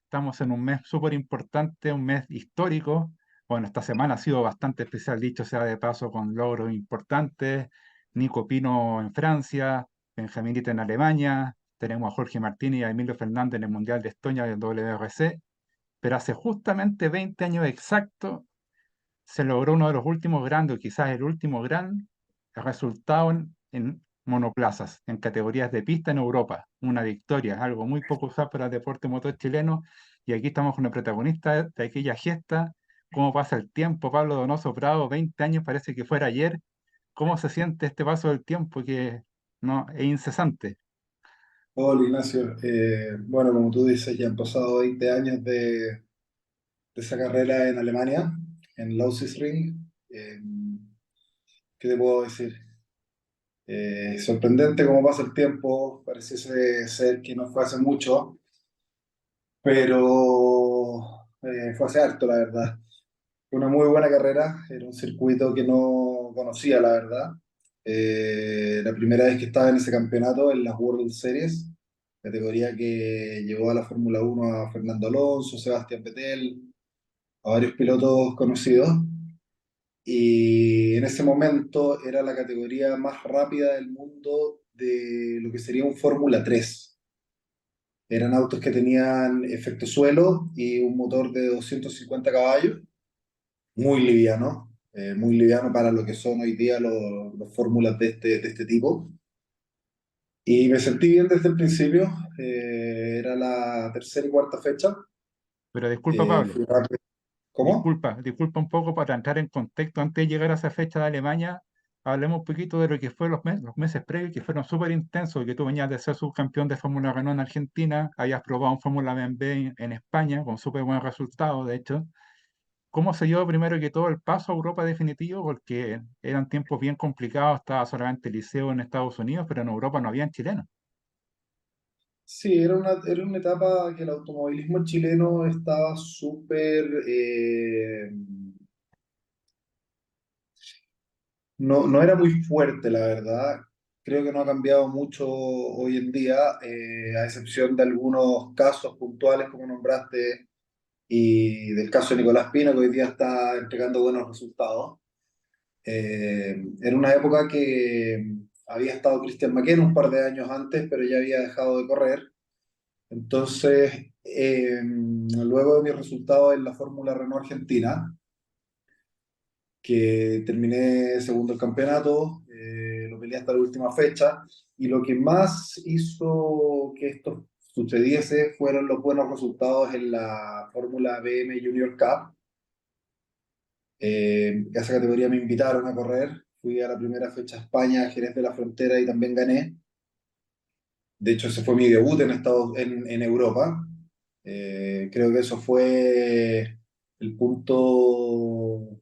Estamos en un mes súper importante, un mes histórico. Bueno, esta semana ha sido bastante especial, dicho sea de paso, con logros importantes. Nico Pino en Francia, Benjamín Ita en Alemania, tenemos a Jorge Martínez y a Emilio Fernández en el Mundial de Estonia del WRC. Pero hace justamente 20 años exactos se logró uno de los últimos grandes, o quizás el último gran resultado en monoplazas, en categorías de pista en Europa. Una victoria, algo muy poco usado para el deporte motor chileno. Y aquí estamos con el protagonista de aquella gesta. ¿Cómo pasa el tiempo? Pablo Donoso Prado, 20 años, parece que fuera ayer. ¿Cómo se siente este paso del tiempo que no es incesante? Hola Ignacio, bueno, como tú dices, ya han pasado 20 años de esa carrera en Alemania, en Lausitzring. Eh, ¿Qué te puedo decir? Sorprendente cómo pasa el tiempo, pareciese ser que no fue hace mucho, pero fue hace harto, la verdad. Fue una muy buena carrera, era un circuito que no conocía, la verdad. La primera vez que estaba en ese campeonato, en las World Series, categoría que llevó a la Fórmula Uno a Fernando Alonso, Sebastián Vettel, a varios pilotos conocidos. Y en ese momento era la categoría más rápida del mundo de lo que sería un Fórmula 3. Eran autos que tenían efecto suelo y un motor de 250 caballos, muy liviano para lo que son hoy día los fórmulas de este tipo. Y me sentí bien desde el principio, era la tercera y cuarta fecha. Pero disculpa, Pablo. Fui rápido. ¿Cómo? Disculpa un poco para entrar en contexto. Antes de llegar a esa fecha de Alemania, hablemos un poquito de lo que fue los meses previos, que fueron súper intensos, que tú venías de ser subcampeón de Fórmula Renault en Argentina, habías probado un Fórmula BMW en España, con súper buenos resultados, de hecho. ¿Cómo se dio primero que todo el paso a Europa definitivo? Porque eran tiempos bien complicados, estaba solamente el liceo en Estados Unidos, pero en Europa no habían chilenos. Sí, era una etapa que el automovilismo chileno estaba súper, no era muy fuerte, la verdad. Creo que no ha cambiado mucho hoy en día, a excepción de algunos casos puntuales, como nombraste, y del caso de Nicolás Pino, que hoy día está entregando buenos resultados. Era una época que había estado Christian McKenna un par de años antes, pero ya había dejado de correr. Entonces, luego de mi resultado en la Fórmula Renault Argentina, que terminé segundo el campeonato, lo peleé hasta la última fecha, y lo que más hizo que esto sucediese fueron los buenos resultados en la Fórmula BM Junior Cup. A esa categoría me invitaron a correr, fui a la primera fecha a España, Jerez de la Frontera, y también gané. De hecho, ese fue mi debut en Europa. Creo que eso fue el punto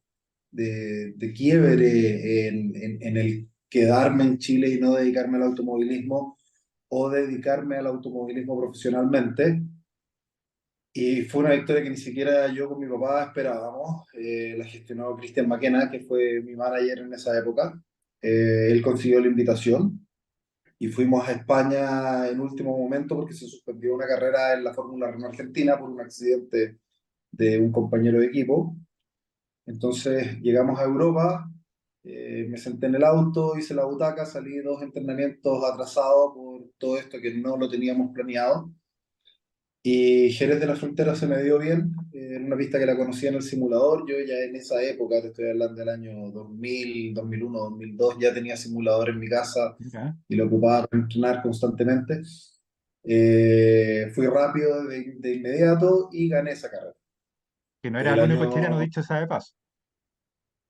de quiebre en el quedarme en Chile y no dedicarme al automovilismo o dedicarme al automovilismo profesionalmente. Y fue una victoria que ni siquiera yo con mi papá esperábamos. La gestionó Cristian Maquena, que fue mi manager en esa época. Él consiguió la invitación y fuimos a España en último momento porque se suspendió una carrera en la Fórmula Renault Argentina por un accidente de un compañero de equipo. Entonces llegamos a Europa, me senté en el auto, hice la butaca, salí 2 entrenamientos atrasados por todo esto que no lo teníamos planeado. Y Jerez de la Frontera se me dio bien, en una pista que la conocía en el simulador. Yo ya en esa época, te estoy hablando del año 2000, 2001, 2002, ya tenía simulador en mi casa Mira, y lo ocupaba para entrenar constantemente. Fui rápido de inmediato y gané esa carrera. que no era El el único año, chileno, dicho sea de paso.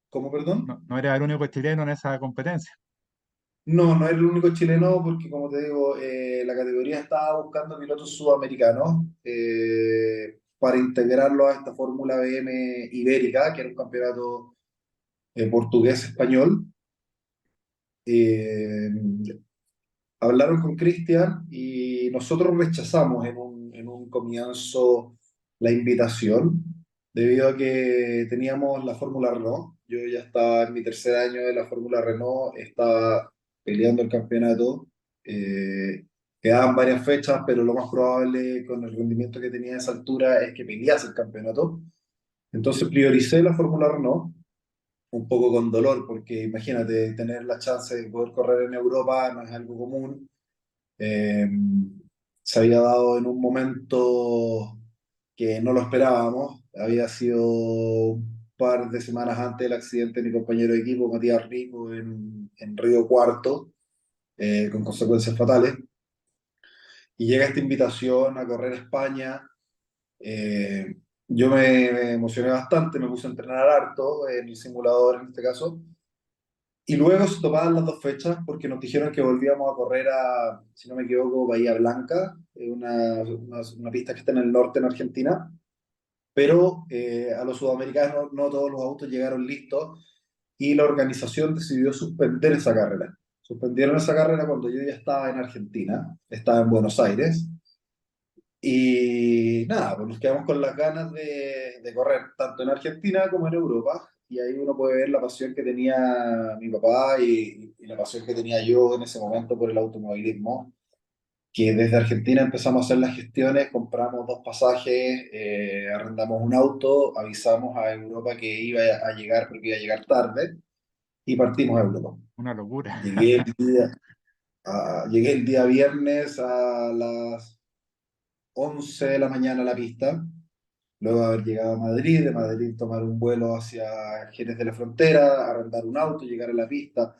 ¿cómo, perdón? No era el único chileno en esa competencia. No, no era el único chileno porque, como te digo, la categoría estaba buscando pilotos sudamericanos para integrarlo a esta Fórmula BM Ibérica, que era un campeonato portugués-español. Eh, Hablaron con Cristian y nosotros rechazamos en un comienzo la invitación debido a que teníamos la Fórmula Renault. Yo ya estaba en mi tercer año de la Fórmula Renault, estaba peleando el campeonato. eh, Quedaban varias fechas, pero lo más probable con el rendimiento que tenía a esa altura es que pelease el campeonato. Entonces prioricé la Fórmula Renault, un poco con dolor, porque imagínate, tener la chance de poder correr en Europa no es algo común. Eh, Se había dado en un momento que no lo esperábamos. Había sido un par de semanas antes del accidente de mi compañero de equipo, Matías Rico, en Río Cuarto, con consecuencias fatales. Y llega esta invitación a correr a España. Eh, yo me emocioné bastante, me puse a entrenar harto en el simulador en este caso. Y luego se tomaban las dos fechas porque nos dijeron que volvíamos a correr a, si no me equivoco, Bahía Blanca, una pista que está en el norte en Argentina. Pero a los sudamericanos no todos los autos llegaron listos y la organización decidió suspender esa carrera. Suspendieron esa carrera cuando yo ya estaba en Argentina, estaba en Buenos Aires. Y nada, pues nos quedamos con las ganas de correr, tanto en Argentina como en Europa. Y ahí uno puede ver la pasión que tenía mi papá y la pasión que tenía yo en ese momento por el automovilismo. Que desde Argentina empezamos a hacer las gestiones, compramos dos pasajes, arrendamos un auto, avisamos a Europa que iba a llegar porque iba a llegar tarde y partimos a Europa. Una locura. Llegué el día, llegué el día viernes a las 11 de la mañana a la pista. Luego de haber llegado a Madrid, de Madrid tomar un vuelo hacia Jerez de la Frontera, arrendar un auto, llegar a la pista.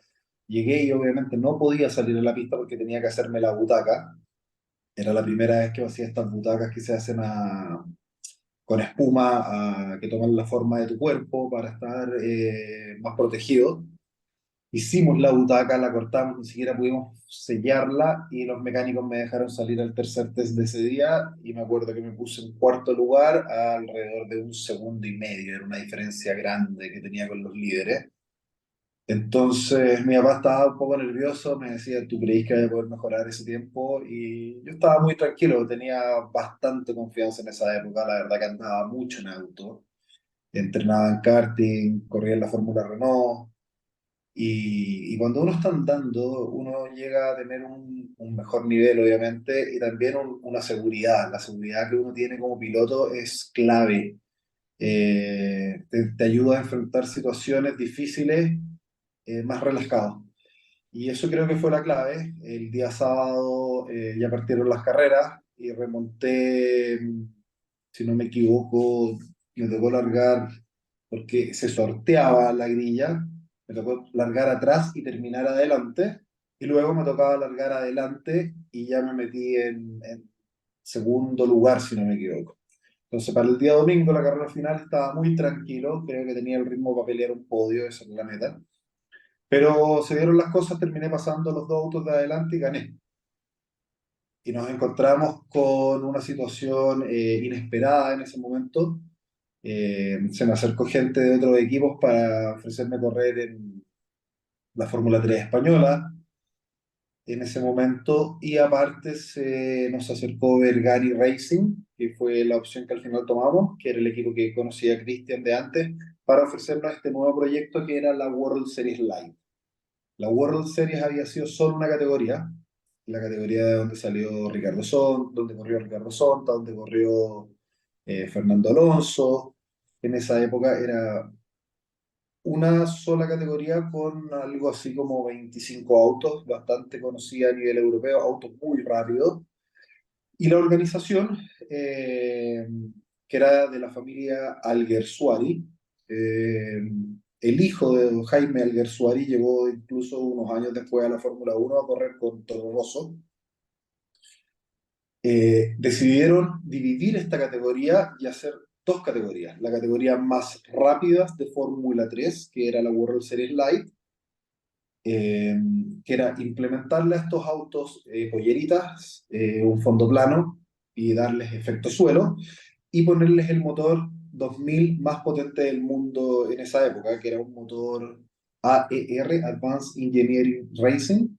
Llegué y obviamente no podía salir a la pista porque tenía que hacerme la butaca. Era la primera vez que hacía estas butacas que se hacen con espuma, que toman la forma de tu cuerpo para estar más protegido. Hicimos la butaca, la cortamos, ni siquiera pudimos sellarla y los mecánicos me dejaron salir al tercer test de ese día y me acuerdo que me puse en cuarto lugar a alrededor de un segundo y medio, era una diferencia grande que tenía con los líderes. Entonces mi papá estaba un poco nervioso, me decía, ¿tú creís que voy a poder mejorar ese tiempo? Y yo estaba muy tranquilo, tenía bastante confianza en esa época, la verdad que andaba mucho en auto, entrenaba en karting, corría en la Fórmula Renault. Y cuando uno está andando, uno llega a tener un mejor nivel, obviamente, y también una seguridad. La seguridad que uno tiene como piloto es clave. Te ayuda a enfrentar situaciones difíciles más relajado. Y eso creo que fue la clave. El día sábado ya partieron las carreras y remonté, si no me equivoco, me tocó largar porque se sorteaba la grilla, me tocó largar atrás y terminar adelante, y luego me tocaba largar adelante y ya me metí en segundo lugar, si no me equivoco. Entonces, para el día domingo, la carrera final estaba muy tranquilo, creo que tenía el ritmo para pelear un podio, esa es la meta. Pero se dieron las cosas, terminé pasando los dos autos de adelante y gané. Y nos encontramos con una situación inesperada en ese momento. Se me acercó gente de otros equipos para ofrecerme correr en la Fórmula 3 española en ese momento. Y aparte se nos acercó Vergani Racing, que fue la opción que al final tomamos, que era el equipo que conocía a Cristian de antes, para ofrecernos este nuevo proyecto que era la World Series Live. La World Series había sido solo una categoría, la categoría de donde salió Ricardo Son, donde corrió Ricardo Sonta, donde corrió Fernando Alonso. En esa época era una sola categoría con algo así como 25 autos, bastante conocida a nivel europeo, autos muy rápidos. Y la organización, que era de la familia Alguersuari, eh, el hijo de Jaime Alguersuari llegó incluso unos años después a la Fórmula 1 a correr con Toro Rosso. Decidieron dividir esta categoría y hacer dos categorías. La categoría más rápidas de Fórmula 3, que era la World Series Light, eh, que era implementarle a estos autos polleritas, un fondo plano y darles efecto suelo y ponerles el motor 2000 más potente del mundo en esa época, que era un motor AER, Advanced Engineering Racing,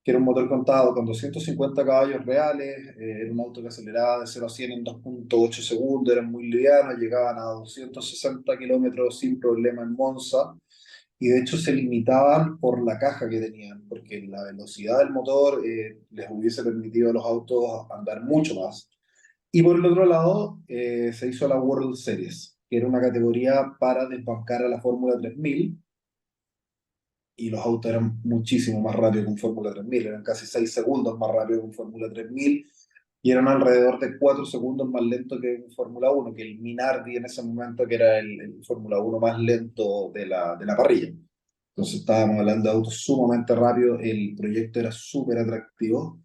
que era un motor contado con 250 caballos reales, era un auto que aceleraba de 0 a 100 en 2.8 segundos, eran muy livianos, llegaban a 260 kilómetros sin problema en Monza, y de hecho se limitaban por la caja que tenían, porque la velocidad del motor les hubiese permitido a los autos andar mucho más. Y por el otro lado, se hizo la World Series, que era una categoría para desbancar a la Fórmula 3000, y los autos eran muchísimo más rápidos que un Fórmula 3000, eran casi 6 segundos más rápido que un Fórmula 3000, y eran alrededor de 4 segundos más lento que un Fórmula 1, que el Minardi en ese momento, que era el Fórmula 1 más lento de la parrilla. Entonces estábamos hablando de autos sumamente rápidos, el proyecto era súper atractivo,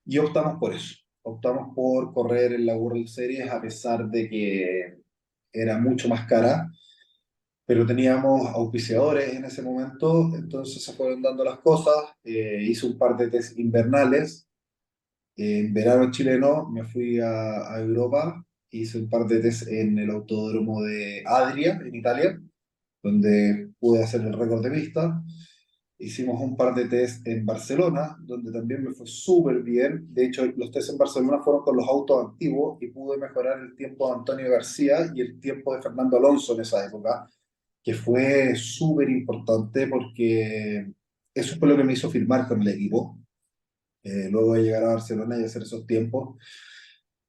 y optamos por eso. Optamos por correr en la World Series a pesar de que era mucho más cara, pero teníamos auspiciadores en ese momento, entonces se fueron dando las cosas. Hice un par de test invernales. En verano chileno me fui a Europa, hice un par de test en el autódromo de Adria, en Italia, donde pude hacer el récord de pista. Hicimos un par de test en Barcelona, donde también me fue súper bien. De hecho, los test en Barcelona fueron con los autos antiguos y pude mejorar el tiempo de Antonio García y el tiempo de Fernando Alonso en esa época, que fue súper importante porque eso fue lo que me hizo firmar con el equipo. Luego de llegar a Barcelona y hacer esos tiempos,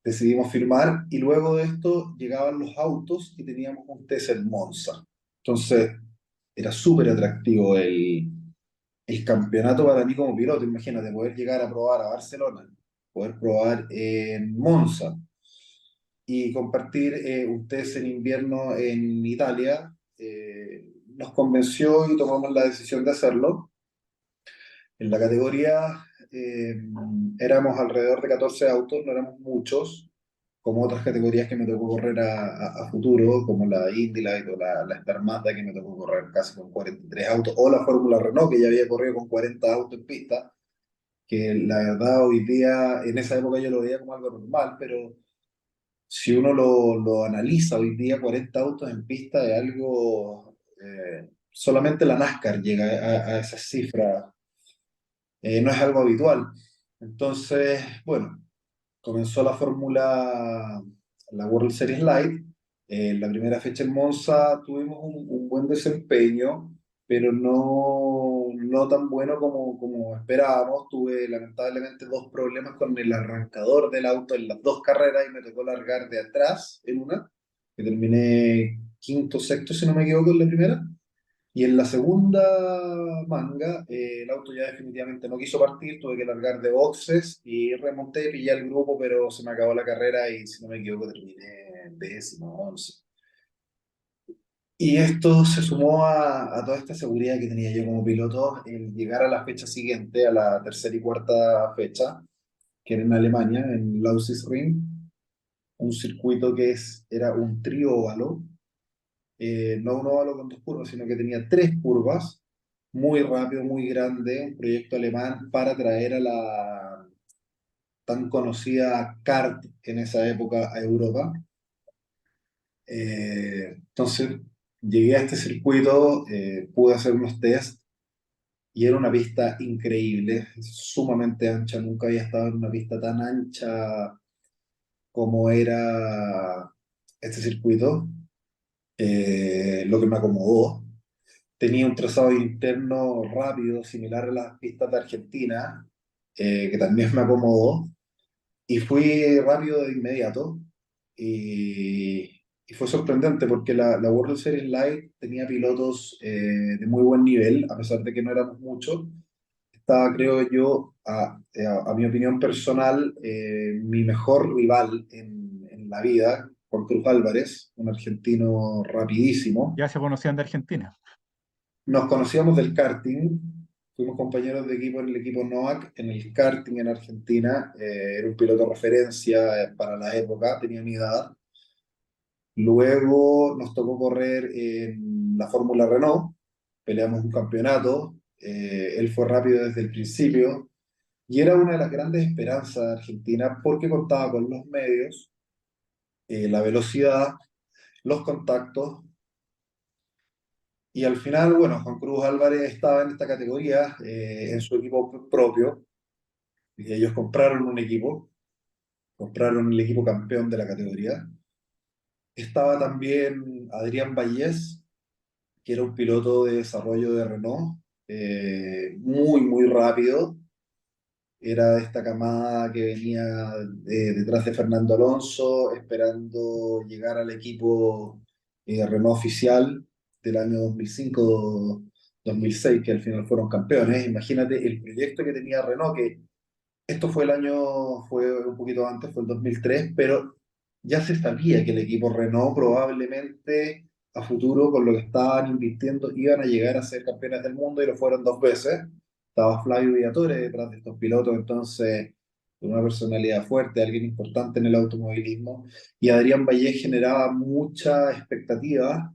decidimos firmar, y luego de esto llegaban los autos y teníamos un test en Monza. Entonces, era súper atractivo el campeonato para mí como piloto. Imagínate, poder llegar a probar a Barcelona, poder probar en Monza y compartir un test en invierno en Italia. Nos convenció y tomamos la decisión de hacerlo. En la categoría éramos alrededor de 14 autos, no éramos muchos, como otras categorías que me tocó correr a futuro, como la Indy Light o la Star Mazda, que me tocó correr casi con 43 autos, o la Fórmula Renault, que ya había corrido con 40 autos en pista, que la verdad hoy día, en esa época yo lo veía como algo normal, pero si uno lo analiza hoy día, 40 autos en pista es algo, solamente la NASCAR llega a esa cifra, no es algo habitual. Entonces, bueno, comenzó la World Series Light. En la primera fecha en Monza tuvimos un buen desempeño, pero no tan bueno como esperábamos. Tuve lamentablemente dos problemas con el arrancador del auto en las dos carreras y me tocó largar de atrás en una, que terminé quinto, sexto, si no me equivoco, en la primera. Y en la segunda manga, el auto ya definitivamente no quiso partir, tuve que largar de boxes y remonté, pillé el grupo, pero se me acabó la carrera y si no me equivoco terminé décimo, 11. Y esto se sumó a toda esta seguridad que tenía yo como piloto, el llegar a la fecha siguiente, a la tercera y cuarta fecha, que era en Alemania, en Lausitzring, un circuito era un trióvalo, no un óvalo con dos curvas, sino que tenía tres curvas, muy rápido, muy grande, un proyecto alemán para traer a la tan conocida kart en esa época a Europa. Entonces llegué a este circuito, pude hacer unos test y era una pista increíble, sumamente ancha, nunca había estado en una pista tan ancha como era este circuito, lo que me acomodó. Tenía un trazado interno rápido, similar a las pistas de Argentina, que también me acomodó. Y fui rápido de inmediato. Y, y fue sorprendente porque la World Series Light tenía pilotos de muy buen nivel, a pesar de que no éramos muchos. Estaba, creo yo, a mi opinión personal, mi mejor rival en la vida, Juan Cruz Álvarez, un argentino rapidísimo. Ya se conocían de Argentina. Nos conocíamos del karting, fuimos compañeros de equipo en el equipo NOAC, en el karting en Argentina. Era un piloto referencia para la época, tenía mi edad. Luego nos tocó correr en la Fórmula Renault, peleamos un campeonato. Él fue rápido desde el principio y era una de las grandes esperanzas de Argentina porque contaba con los medios, la velocidad, los contactos. Y al final, bueno, Juan Cruz Álvarez estaba en esta categoría, en su equipo propio, y ellos compraron un equipo, compraron el equipo campeón de la categoría. Estaba también Adrián Vallés, que era un piloto de desarrollo de Renault, muy, muy rápido. Era de esta camada que venía detrás de Fernando Alonso, esperando llegar al equipo Renault oficial del año 2005-2006, que al final fueron campeones. Imagínate el proyecto que tenía Renault, que esto fue el año, fue un poquito antes, fue el 2003, pero ya se sabía que el equipo Renault probablemente a futuro, con lo que estaban invirtiendo, iban a llegar a ser campeones del mundo y lo fueron dos veces. Estaba Flavio Briatore detrás de estos pilotos, entonces una personalidad fuerte, alguien importante en el automovilismo. Y Adrián Vallés generaba mucha expectativa.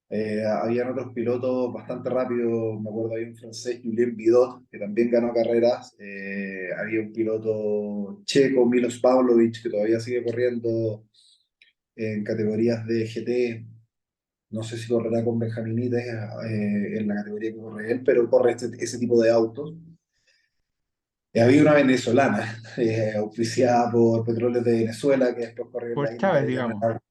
Habían otros pilotos bastante rápidos, me acuerdo, había un francés, Julien Bidot, que también ganó carreras. Había un piloto checo, Milos Pavlovic, que todavía sigue corriendo en categorías de GT. No sé si correrá con Benjaminites en la categoría que corre él, pero corre ese tipo de autos. Había una venezolana, auspiciada por Petróleos de Venezuela, que después corrió en Por la Chávez, IndyCar, y digamos.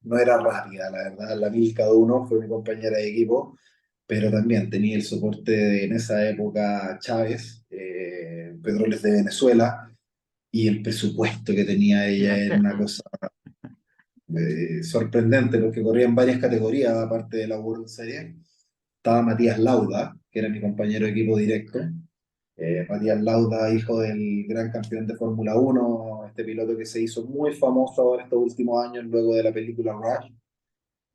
no era rápida, la verdad. La Milka uno fue mi compañera de equipo, pero también tenía el soporte en esa época Chávez, Petróleos de Venezuela, y el presupuesto que tenía ella era una Gigantesco. cosa sorprendente, porque corría en varias categorías, aparte de la World Series. Estaba Matías Lauda, que era mi compañero de equipo directo. Matías Lauda, hijo del gran campeón de Fórmula Uno, este piloto que se hizo muy famoso ahora estos últimos años luego de la película Rush.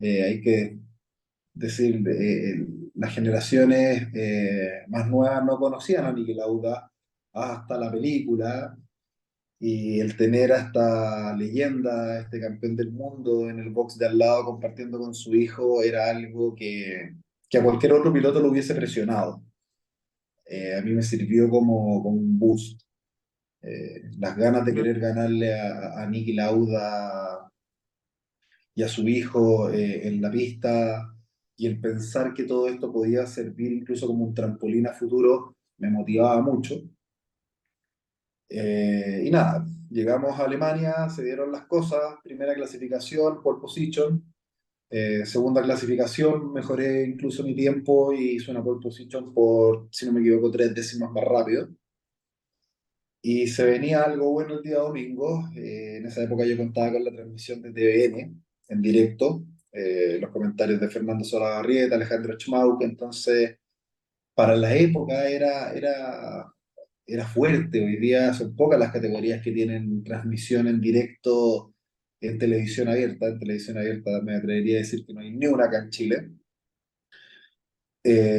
Hay que decir, las generaciones más nuevas no conocían a Niki Lauda hasta la película, y el tener a esta leyenda, este campeón del mundo en el box de al lado compartiendo con su hijo era algo que a cualquier otro piloto lo hubiese presionado. A mí me sirvió como un boost. Las ganas de Yo, querer ganarle a Niki Lauda y a su hijo en la pista, y el pensar que todo esto podía servir incluso como un trampolín a futuro me motivaba mucho. Y nada, llegamos a Alemania, se dieron las cosas, primera clasificación, pole position. Segunda clasificación, mejoré incluso mi tiempo y hice una pole position por, si no me equivoco, 3 décimas más rápido. Y se venía algo bueno el día domingo. En esa época yo contaba con la transmisión de TVN en directo, los comentarios de Fernando Solabarrieta, Alejandro Schmauk. Entonces, para la época era fuerte. Hoy día son pocas las categorías que tienen transmisión en directo en televisión abierta. En televisión abierta me atrevería a decir que no hay ni una acá en Chile,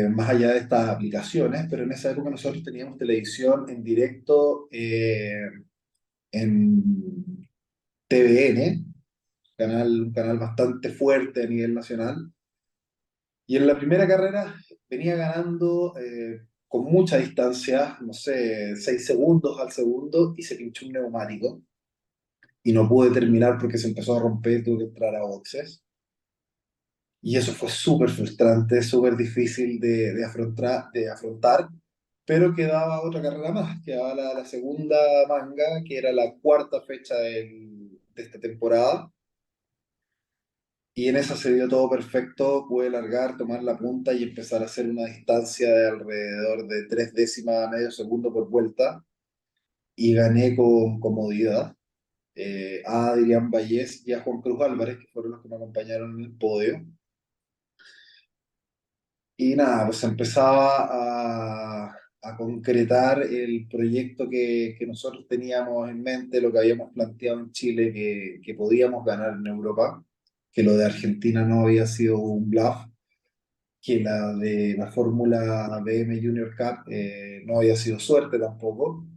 más allá de estas aplicaciones, pero en esa época nosotros teníamos televisión en directo en TVN, un canal bastante fuerte a nivel nacional. Y en la primera carrera venía ganando con mucha distancia, no sé, 6 segundos al segundo, y se pinchó un neumático. Y no pude terminar porque se empezó a romper, tuve que entrar a boxes. Y eso fue súper frustrante, súper difícil de afrontar, pero quedaba otra carrera más, quedaba la segunda manga, que era la cuarta fecha de esta temporada. Y en esa se dio todo perfecto, pude largar, tomar la punta y empezar a hacer una distancia de alrededor de 3 décimas a medio segundo por vuelta, y gané con comodidad a Adrián Vallés y a Juan Cruz Álvarez, que fueron los que me acompañaron en el podio. Y nada, pues empezaba a concretar el proyecto que nosotros teníamos en mente, lo que habíamos planteado en Chile, que podíamos ganar en Europa, que lo de Argentina no había sido un bluff, que la de la Fórmula BM Junior Cup no había sido suerte tampoco,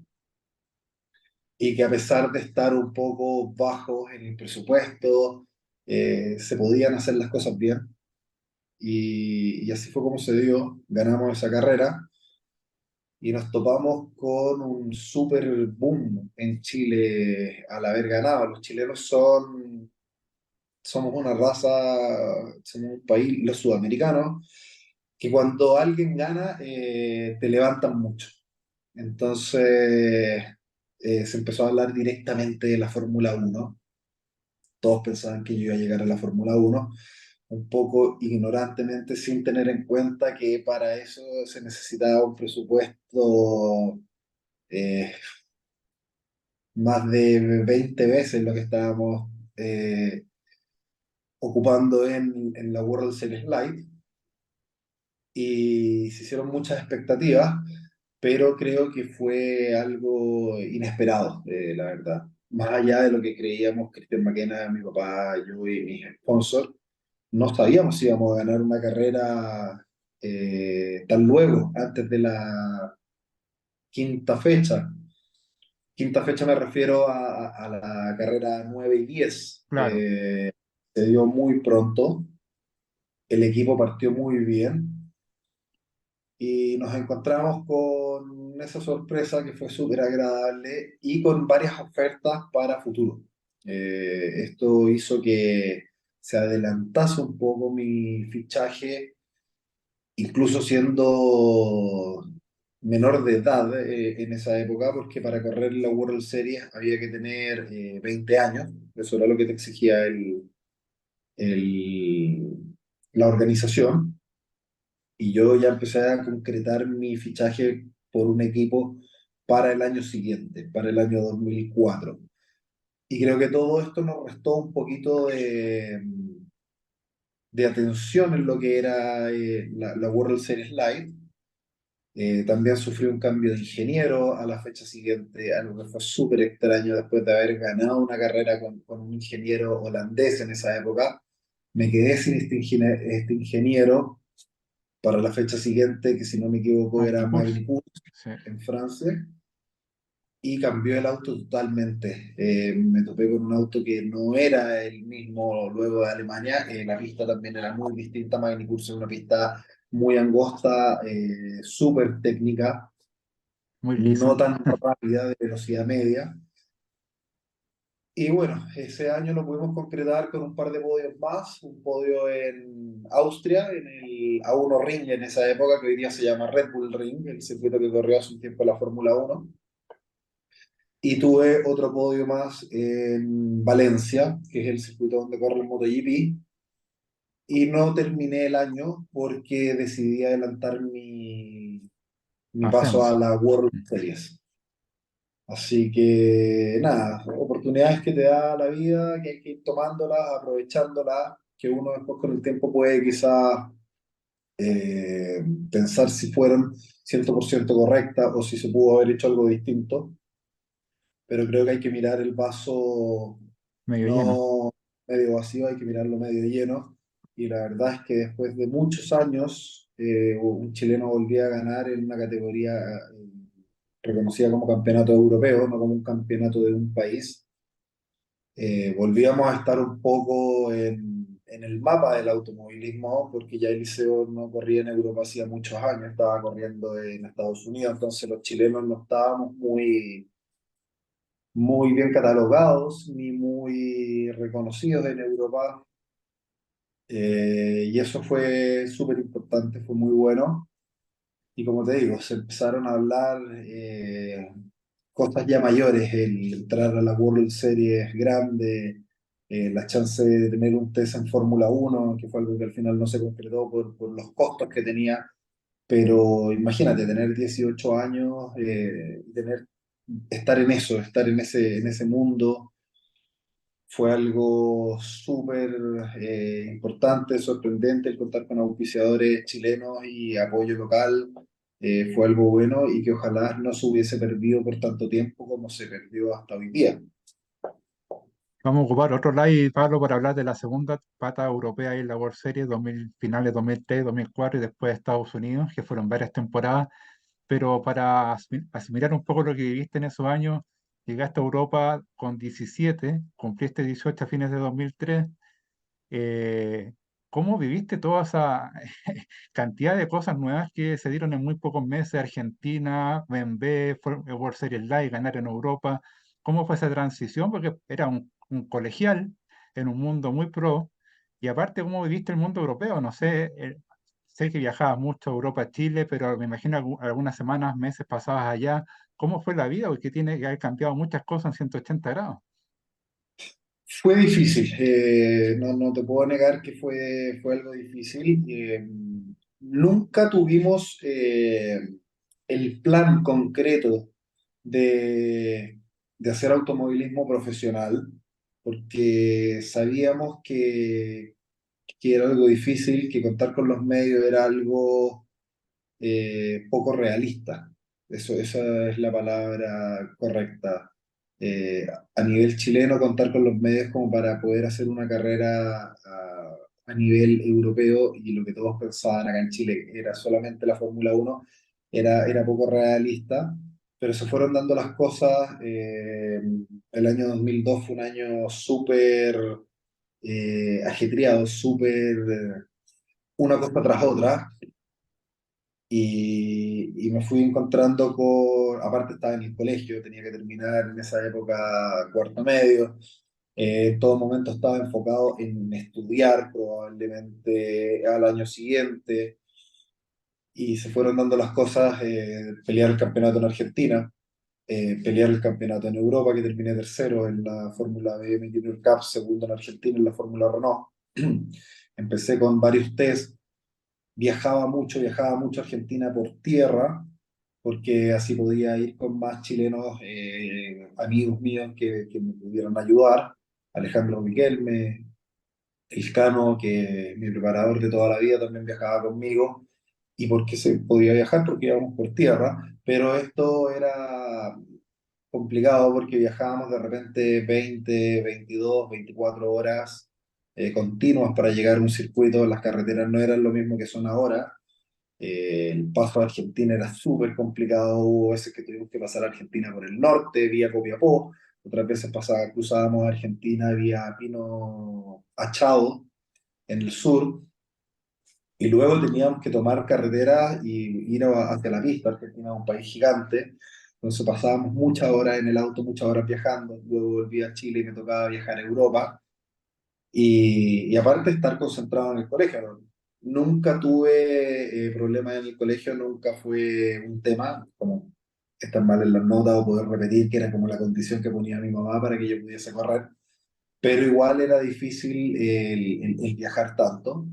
y que a pesar de estar un poco bajos en el presupuesto, se podían hacer las cosas bien. Y así fue como se dio, ganamos esa carrera y nos topamos con un super boom en Chile al haber ganado. Los chilenos somos una raza, somos un país, los sudamericanos, que cuando alguien gana te levantan mucho. Entonces se empezó a hablar directamente de la Fórmula Uno. Todos pensaban que yo iba a llegar a la Fórmula Uno, un poco ignorantemente sin tener en cuenta que para eso se necesitaba un presupuesto eh, más de 20 veces lo que estábamos ocupando en la World Series Live y se hicieron muchas expectativas, pero creo que fue algo inesperado, la verdad. Más allá de lo que creíamos, Cristian McKenna, mi papá, yo y mis sponsors, no sabíamos si íbamos a ganar una carrera tan luego, antes de la quinta fecha. Quinta fecha me refiero a la carrera 9 y 10. Claro, Se dio muy pronto, el equipo partió muy bien y nos encontramos con esa sorpresa que fue súper agradable y con varias ofertas para futuro. Esto hizo que se adelantase un poco mi fichaje, incluso siendo menor de edad en esa época, porque para correr la World Series había que tener 20 años, eso era lo que te exigía el- la organización, y yo ya empecé a concretar mi fichaje por un equipo para el año siguiente, para el año 2004. Y creo que todo esto nos restó un poquito de atención en lo que era la World Series Live. También sufrió un cambio de ingeniero a la fecha siguiente, algo que fue súper extraño después de haber ganado una carrera con un ingeniero holandés en esa época. Me quedé sin este ingeniero para la fecha siguiente, que si no me equivoco era Magny-Cours, Magny-Cours sí, en Francia, y cambió el auto totalmente. Me topé con un auto que no era el mismo luego de Alemania. La pista también era muy distinta. Magny-Cours es una pista muy angosta, súper técnica, muy no lisa. tan rápida, de velocidad media. Y bueno, ese año lo pudimos concretar con un par de podios más, un podio en Austria, en el A1 Ring en esa época, que hoy día se llama Red Bull Ring, el circuito que corrió hace un tiempo la Fórmula 1. Y tuve otro podio más en Valencia, que es el circuito donde corre el MotoGP. Y no terminé el año porque decidí adelantar mi paso a Ascenso. la World Series. Así que nada, oportunidades que te da la vida, que hay que ir tomándolas, aprovechándolas, que uno después con el tiempo puede quizás pensar si fueron 100% correctas o si se pudo haber hecho algo distinto, pero creo que hay que mirar el vaso Medio lleno. no medio vacío, hay que mirarlo medio lleno. Y la verdad es que después de muchos años, un chileno volvía a ganar en una categoría reconocida como campeonato europeo, no como un campeonato de un país. Volvíamos a estar un poco en el mapa del automovilismo, porque ya Eliseo no corría en Europa hacía muchos años, estaba corriendo en Estados Unidos, entonces los chilenos no estábamos muy bien catalogados ni muy reconocidos en Europa. Y eso fue súper importante, fue muy bueno. Y como te digo, se empezaron a hablar cosas ya mayores, el entrar a la World Series grande, la chance de tener un test en Fórmula 1 que fue algo que al final no se concretó por los costos que tenía. Pero imagínate, tener 18 años, estar en eso, estar en ese mundo fue algo súper importante, sorprendente, el contar con auspiciadores chilenos y apoyo local. Fue algo bueno y que ojalá no se hubiese perdido por tanto tiempo como se perdió hasta hoy día. Vamos a ocupar otro live, Pablo, para hablar de la segunda pata europea en la World Series 2000, finales 2003, 2004 y después Estados Unidos, que fueron varias temporadas. Pero para asimilar un poco lo que viviste en esos años, llegaste a Europa con 17, cumpliste 18 a fines de 2003. eh, ¿Cómo viviste toda esa cantidad de cosas nuevas que se dieron en muy pocos meses? Argentina, BMW, World Series Live, ganar en Europa. ¿Cómo fue esa transición? Porque era un colegial en un mundo muy pro. Y aparte, ¿cómo viviste el mundo europeo? No sé, sé que viajabas mucho a Europa, Chile, pero me imagino algunas semanas, meses pasadas allá. ¿Cómo fue la vida? Porque tiene que haber cambiado muchas cosas en 180 grados. Fue difícil, no te puedo negar que fue algo difícil. Nunca tuvimos el plan concreto de, de hacer automovilismo profesional, porque sabíamos que era algo difícil, que contar con los medios era algo poco realista. Esa es la palabra correcta. A nivel chileno, contar con los medios como para poder hacer una carrera a nivel europeo y lo que todos pensaban acá en Chile era solamente la Fórmula 1, era poco realista, pero se fueron dando las cosas. El año 2002 fue un año súper ajetreado, súper una cosa tras otra. Y me fui encontrando con, aparte estaba en el colegio, tenía que terminar en esa época cuarto medio, en todo momento estaba enfocado en estudiar probablemente al año siguiente, y se fueron dando las cosas, pelear el campeonato en Argentina, pelear el campeonato en Europa, que terminé tercero en la Fórmula BM Junior Cup, segundo en Argentina en la Fórmula Renault. Empecé con varios test, viajaba mucho a Argentina por tierra, porque así podía ir con más chilenos, amigos míos que me pudieran ayudar. Alejandro Riquelme, Elcano, que mi preparador de toda la vida también viajaba conmigo. ¿Y por qué se podía viajar? Porque íbamos por tierra, pero esto era complicado porque viajábamos de repente 20, 22, 24 horas continuas para llegar a un circuito. Las carreteras no eran lo mismo que son ahora. El paso a Argentina era súper complicado, hubo veces que tuvimos que pasar a Argentina por el norte, vía Copiapó, otras veces cruzábamos a Argentina vía Pino Achado, en el sur, y luego teníamos que tomar carretera y ir hacia la pista. Argentina es un país gigante, entonces pasábamos muchas horas en el auto, muchas horas viajando, luego volví a Chile y me tocaba viajar a Europa, y aparte estar concentrado en el colegio, ¿no? Nunca tuve problemas en el colegio, nunca fue un tema como estar mal en las notas o poder repetir, que era como la condición que ponía mi mamá para que yo pudiese correr, pero igual era difícil el viajar tanto,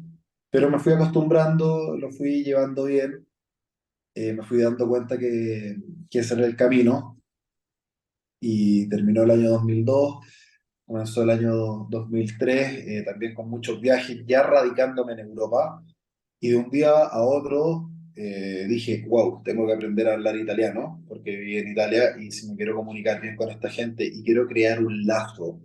pero me fui acostumbrando, lo fui llevando bien, me fui dando cuenta que ese era el camino, y terminó el año 2002. Comenzó el año 2003, también con muchos viajes, ya radicándome en Europa, y de un día a otro dije, wow, tengo que aprender a hablar italiano, porque viví en Italia y si me quiero comunicar bien con esta gente y quiero crear un lazo,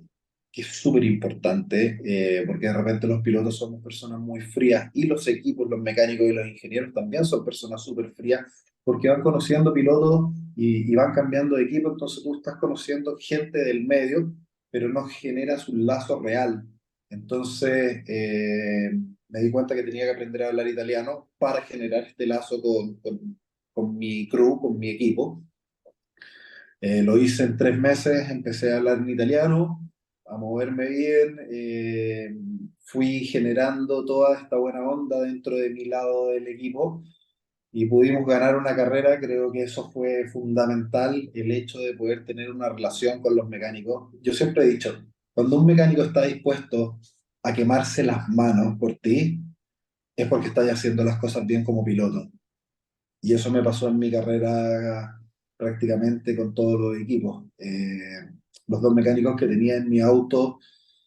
que es súper importante, porque de repente los pilotos somos personas muy frías y los equipos, los mecánicos y los ingenieros también son personas súper frías, porque van conociendo pilotos y van cambiando de equipo, entonces tú estás conociendo gente del medio, pero no generas un lazo real. Entonces, me di cuenta que tenía que aprender a hablar italiano para generar este lazo con mi crew, con mi equipo. Lo hice en 3 meses, empecé a hablar en italiano, a moverme bien, fui generando toda esta buena onda dentro de mi lado del equipo y pudimos ganar una carrera. Creo que eso fue fundamental, el hecho de poder tener una relación con los mecánicos. Yo siempre he dicho, cuando un mecánico está dispuesto a quemarse las manos por ti, es porque estás haciendo las cosas bien como piloto. Y eso me pasó en mi carrera prácticamente con todos los equipos. Los dos mecánicos que tenía en mi auto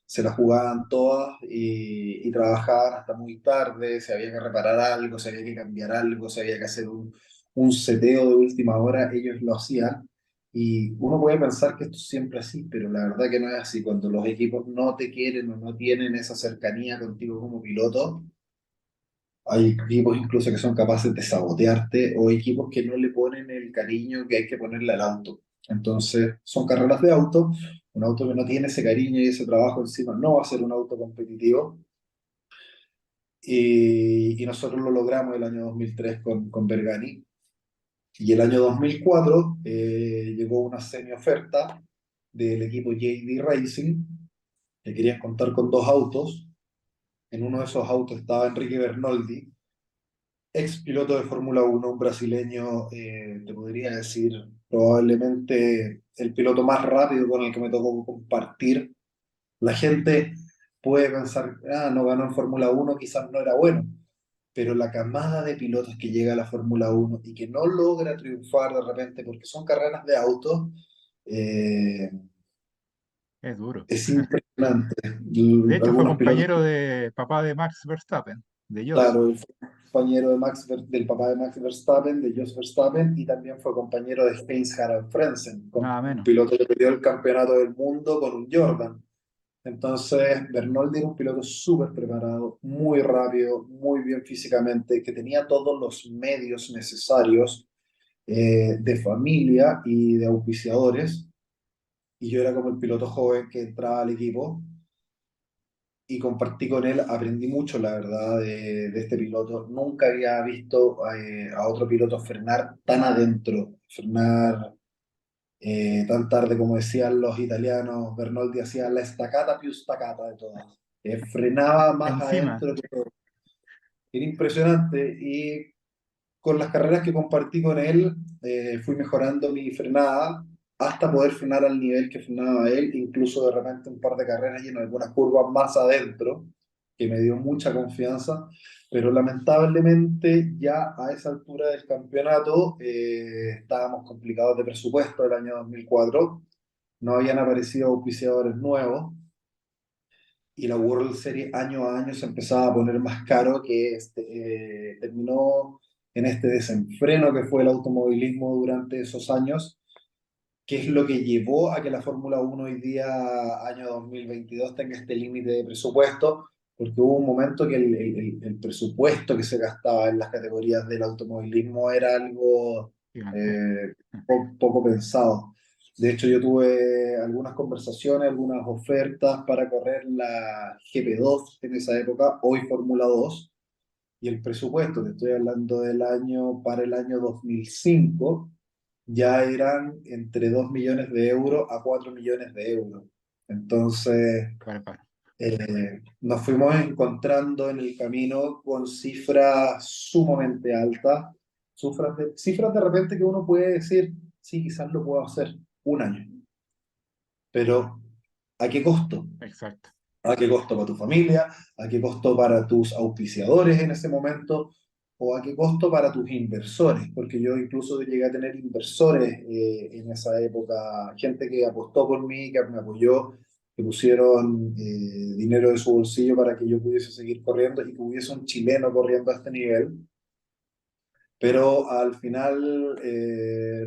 se la jugaban todas y trabajaban hasta muy tarde, si había que reparar algo, si había que cambiar algo, si había que hacer un seteo de última hora, ellos lo hacían. Y uno puede pensar que esto es siempre así, pero la verdad que no es así. Cuando los equipos no te quieren o no tienen esa cercanía contigo como piloto, hay equipos incluso que son capaces de sabotearte, o equipos que no le ponen el cariño que hay que ponerle al auto. Entonces, son carreras de auto. Un auto que no tiene ese cariño y ese trabajo encima no va a ser un auto competitivo. Y nosotros lo logramos el año 2003 con Bergani. Y el año 2004 llegó una semi-oferta del equipo JD Racing, que querían contar con 2 autos. En uno de esos autos estaba Enrique Bernoldi, ex piloto de Fórmula 1, un brasileño, te podría decir, probablemente el piloto más rápido con el que me tocó compartir. La gente puede pensar, ah, no ganó en Fórmula Uno, quizás no era bueno, pero la camada de pilotos que llega a la Fórmula Uno y que no logra triunfar de repente porque son carreras de autos, eh, Es duro. es impresionante. De hecho, fue Algunos pilotos, compañero de papá de Max Verstappen, de Jos. claro, él fue compañero de del papá de Max Verstappen, de Jos Verstappen, y también fue compañero de Heinz-Harald Frentzen, Nada un menos. piloto que perdió el campeonato del mundo con un Jordan. Entonces, Bernoldi era un piloto súper preparado, muy rápido, muy bien físicamente, que tenía todos los medios necesarios de familia y de auspiciadores. Y yo era como el piloto joven que entraba al equipo y compartí con él, aprendí mucho, la verdad, de este piloto. Nunca había visto a otro piloto frenar tan adentro, frenar tan tarde como decían los italianos. Bernoldi hacía la estacata più stacata de todas. Frenaba más Encima, adentro que todo. Era impresionante y con las carreras que compartí con él fui mejorando mi frenada hasta poder frenar al nivel que frenaba él, incluso de repente un par de carreras y en algunas curvas más adentro, que me dio mucha confianza, pero lamentablemente ya a esa altura del campeonato estábamos complicados de presupuesto el año 2004, no habían aparecido auspiciadores nuevos y la World Series año a año se empezaba a poner más caro, que terminó en este desenfreno que fue el automovilismo durante esos años, que es lo que llevó a que la Fórmula Uno hoy día, año 2022, tenga este límite de presupuesto, porque hubo un momento que el presupuesto que se gastaba en las categorías del automovilismo era algo gigantesco. eh, poco pensado. De hecho, yo tuve algunas conversaciones, algunas ofertas para correr la GP2 en esa época, hoy Fórmula 2, y el presupuesto, te estoy hablando del año para el año 2005, ya eran entre 2 millones de euros a 4 millones de euros. Entonces, Bárbaro. nos fuimos encontrando en el camino con cifras sumamente altas, cifras de repente que uno puede decir, sí, quizás lo puedo hacer un año, pero ¿a qué costo? Exacto. ¿A qué costo para tu familia? ¿A qué costo para tus auspiciadores en ese momento? ¿O a qué costo para tus inversores? Porque yo incluso llegué a tener inversores en esa época, gente que apostó por mí, que me apoyó, que pusieron dinero de su bolsillo para que yo pudiese seguir corriendo y que hubiese un chileno corriendo a este nivel. Pero al final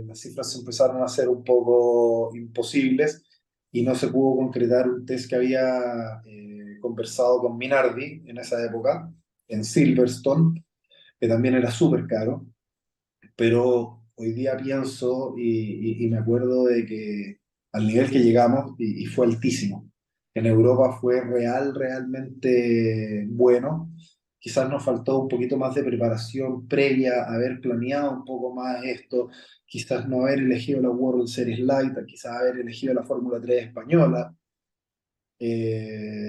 las cifras se empezaron a hacer un poco imposibles y no se pudo concretar un test que había conversado con Minardi en esa época, en Silverstone, que también era súper caro, pero hoy día pienso y me acuerdo de que al nivel que llegamos, y fue altísimo, en Europa fue realmente bueno. Quizás nos faltó un poquito más de preparación previa, haber planeado un poco más esto, quizás no haber elegido la World Series Light, quizás haber elegido la Fórmula 3 española,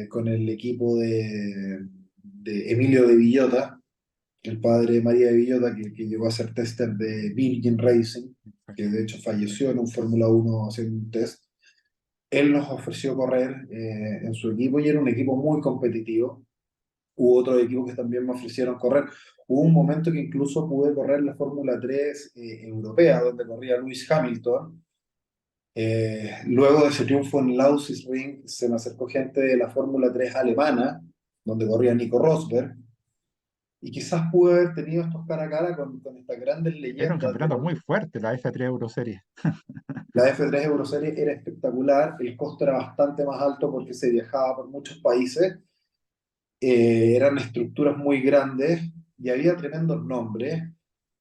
con el equipo de Emilio de Villota, el padre de María de Villota, que llegó a ser tester de Virgin Racing, que Exacto. de hecho falleció en un Fórmula Uno haciendo un test. Él nos ofreció correr en su equipo y era un equipo muy competitivo. Hubo otros equipos que también me ofrecieron correr. Hubo un momento que incluso pude correr la Fórmula 3 europea, donde corría Lewis Hamilton. Luego de ese triunfo en Lausitzring Ring, se me acercó gente de la Fórmula 3 alemana, donde corría Nico Rosberg, y quizás pude haber tenido estos cara a cara con estas grandes Era un leyendas de campeonato los... muy fuerte, la F3 Euro Series. La F3 Euroseries era espectacular, el costo era bastante más alto porque se viajaba por muchos países, eran estructuras muy grandes y había tremendos nombres,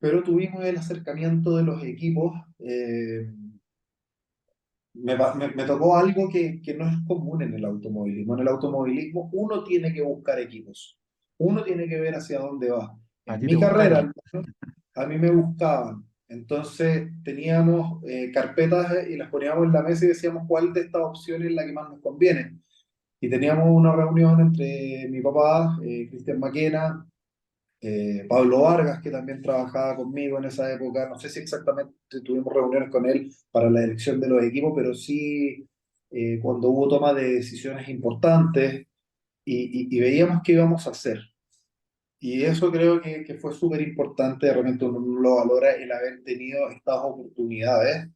pero tuvimos el acercamiento de los equipos. Me tocó algo que no es común en el automovilismo. En el automovilismo uno tiene que buscar equipos, uno tiene que ver hacia dónde va. A En ti te mi carrera, buscaron. al menos, a mí me buscaban. Entonces teníamos carpetas y las poníamos en la mesa y decíamos cuál de estas opciones es la que más nos conviene. Y teníamos una reunión entre mi papá, Cristian Maquena, Pablo Vargas, que también trabajaba conmigo en esa época. No sé si exactamente tuvimos reuniones con él para la elección de los equipos, pero sí cuando hubo toma de decisiones importantes y veíamos qué íbamos a hacer. Y eso creo que fue súper importante, de repente uno no lo valora el haber tenido estas oportunidades.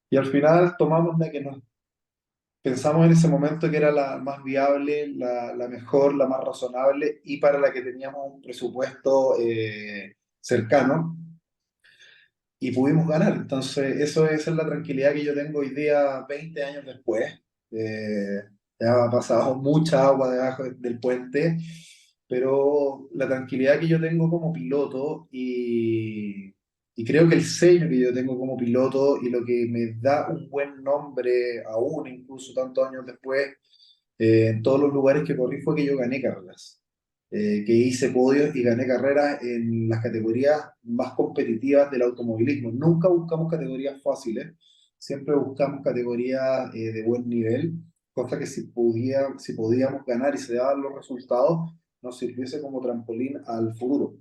Y al final tomamos la que nos pensamos en ese momento que era la más viable, la mejor, la más razonable y para la que teníamos un presupuesto cercano y pudimos ganar. Entonces, esa es la tranquilidad que yo tengo hoy día, 20 años después. Eh, ya ha pasado mucha agua debajo del puente, pero la tranquilidad que yo tengo como piloto y creo que el sello que yo tengo como piloto y lo que me da un buen nombre aún, incluso tantos años después, en todos los lugares que corrí fue que yo gané carreras, que hice podios y gané carreras en las categorías más competitivas del automovilismo. Nunca buscamos categorías fáciles, siempre buscamos categorías de buen nivel, cosa que si podíamos ganar y se daban los resultados, nos sirviese como trampolín al futuro.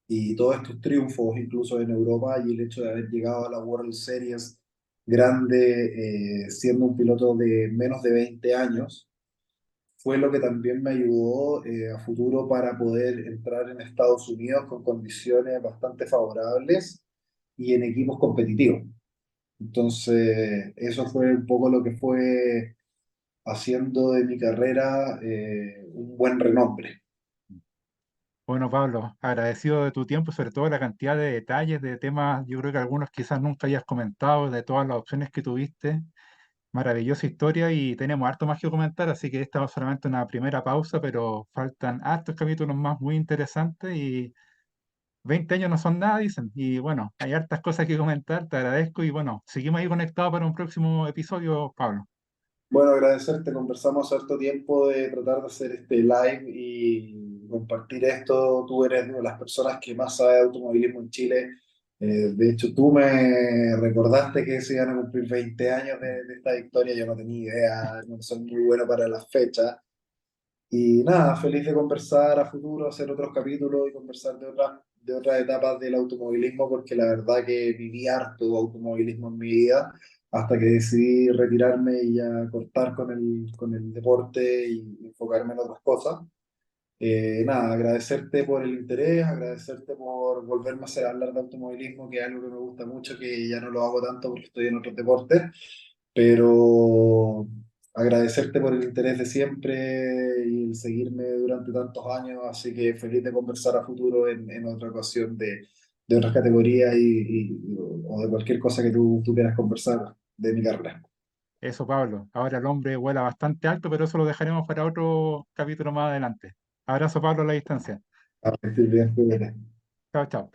Y todos estos triunfos, incluso en Europa, y el hecho de haber llegado a la World Series grande, siendo un piloto de menos de 20 años, fue lo que también me ayudó a futuro para poder entrar en Estados Unidos con condiciones bastante favorables y en equipos competitivos. Entonces, eso fue un poco lo que fue haciendo de mi carrera un buen renombre. Bueno, Pablo, agradecido de tu tiempo, sobre todo la cantidad de detalles, de temas, yo creo que algunos quizás nunca hayas comentado, de todas las opciones que tuviste. Maravillosa historia y tenemos harto más que comentar, así que esta es solamente una primera pausa, pero faltan hartos capítulos más muy interesantes y 20 años no son nada, dicen. Y bueno, hay hartas cosas que comentar, te agradezco y bueno, seguimos ahí conectados para un próximo episodio, Pablo. Bueno, agradecerte, conversamos harto tiempo de tratar de hacer este live y compartir esto. Tú eres una de las personas que más sabe de automovilismo en Chile. De hecho, tú me recordaste que se iban a cumplir 20 años de esta victoria. Yo no tenía idea, no soy muy bueno para las fechas. Y nada, feliz de conversar a futuro, hacer otros capítulos y conversar de otras etapas del automovilismo, porque la verdad que viví harto automovilismo en mi vida hasta que decidí retirarme y ya cortar con el deporte y enfocarme en otras cosas. Nada, agradecerte por el interés, agradecerte por volverme a hacer hablar de automovilismo, que es algo que me gusta mucho, que ya no lo hago tanto porque estoy en otros deportes, pero agradecerte por el interés de siempre y el seguirme durante tantos años, así que feliz de conversar a futuro en otra ocasión de otras categorías o de cualquier cosa que tú quieras conversar de mi carrera. Eso, Pablo. Ahora el hombre vuela bastante alto, pero eso lo dejaremos para otro capítulo más adelante. Abrazo, Pablo, a la distancia. A partir de Chao, chao.